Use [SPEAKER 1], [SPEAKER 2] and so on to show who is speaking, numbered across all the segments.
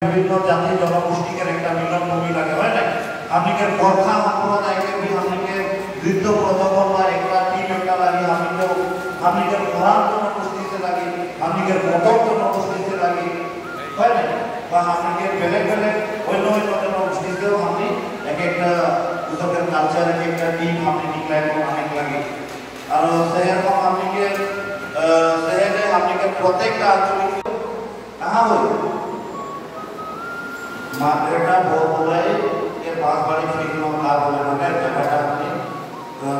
[SPEAKER 1] বিভিন্ন জাতি জনগোষ্ঠীকে একটা মিলন ভূমি লাগে হয় না हमने गोरखा সম্প্রদাय के भी हमने युद्ध प्रोटोकॉल বা একটা টিম একটা লাগি हमने কোরআন জনগোষ্ঠী से লাগি हमने মোটর জনগোষ্ঠী से লাগি হয় না বা हमने বেলেগ বেলেগ অন্য অন্য জনগোষ্ঠীতেও हमने এক একটা উদ্যোগের কালচার এক একটা টিম हमने ডিক্লেয়ার অনেক লাগে আর সেরকম हमने শহরে हमने প্রত্যেকটা আঞ্চলিক कहां हो मार्केटा बोले के पास बड़ी फिल्मों का बोले मगर जगह हमने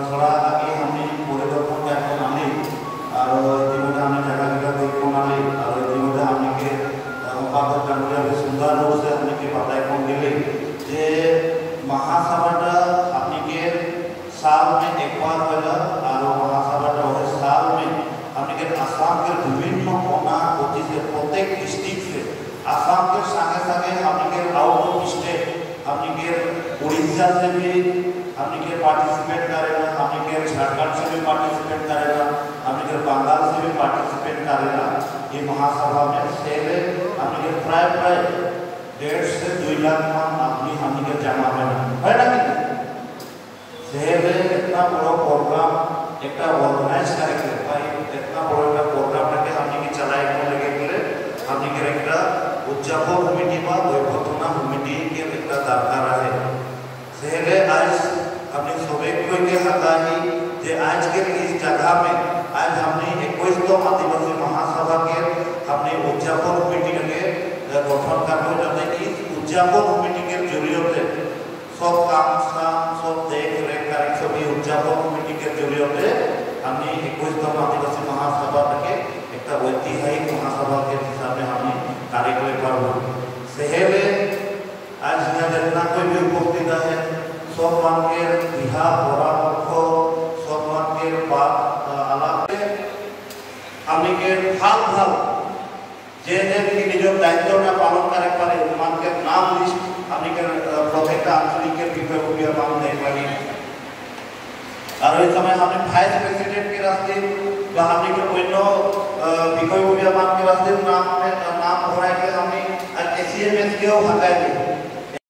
[SPEAKER 1] थोड़ा आगे हमने पूरे लोगों को क्या माने और जिम्मेदार हमने जगह जगह देखो माने और जिम्मेदार हमने के मुकाबले करने में सुंदर रूप से हमने के पता है कौन दिले जे महासभा अपने के साल में एक बार वाला और महासभा और साल में हमने के आसाम के विभिन्न कोना होती से प्रत्येक डिस्ट्रिक्ट से आसाम के संगे संगे हमने आउट ऑफ स्टेट हमने उड़ीसा से भी हमने पार्टिसिपेट करेगा हमने झारखंड से भी पार्टिसिपेट करेगा हमने बंगाल से भी पार्टिसिपेट करेगा ये महासभा में सेल हमने प्राय 1.5 से 2 लाख आदमी हमने जमा है ना कि सेल इतना बड़ा प्रोग्राम एक ऑर्गेनाइज करेंगे भाई इतना बड़ा प्रोग्राम रखे हमने चलाए लगे हमने एक उद्यापन कमिटी बा वैभवना कमिटी के एक दरकार है सेले आज हमने सबे कोई के हताही जे आज के इस जगह में आज हमने 21 आदिवासी महासभा के हमने उद्यापन कमिटी के गठन करने जाते हैं इस उद्यापन कमिटी के जरिए सब काम सब देख रेख करें सभी उद्यापन कमिटी के जरिए हमने 21 आदिवासी महासभा के एक ऐतिहासिक महासभा के हिसाब में हमने कार्यक्रम करबो सेहेले आज यहाँ जितना कोई भी उपस्थित है सब मान के बिहार परामर्श सब मान के बात आलाप हमने के हाल हाल जे की निजर दायित्व में पालन करे पारे मान के नाम लिस्ट हमने के प्रत्येक आंचलिक के विभागीय मान दे पारी और इस समय हमने वाइस प्रेसिडेंट के रास्ते বা हमने के कोई नो विभागीय मान के रास्ते नाम भराए के हमने एसीएमएस के हटाए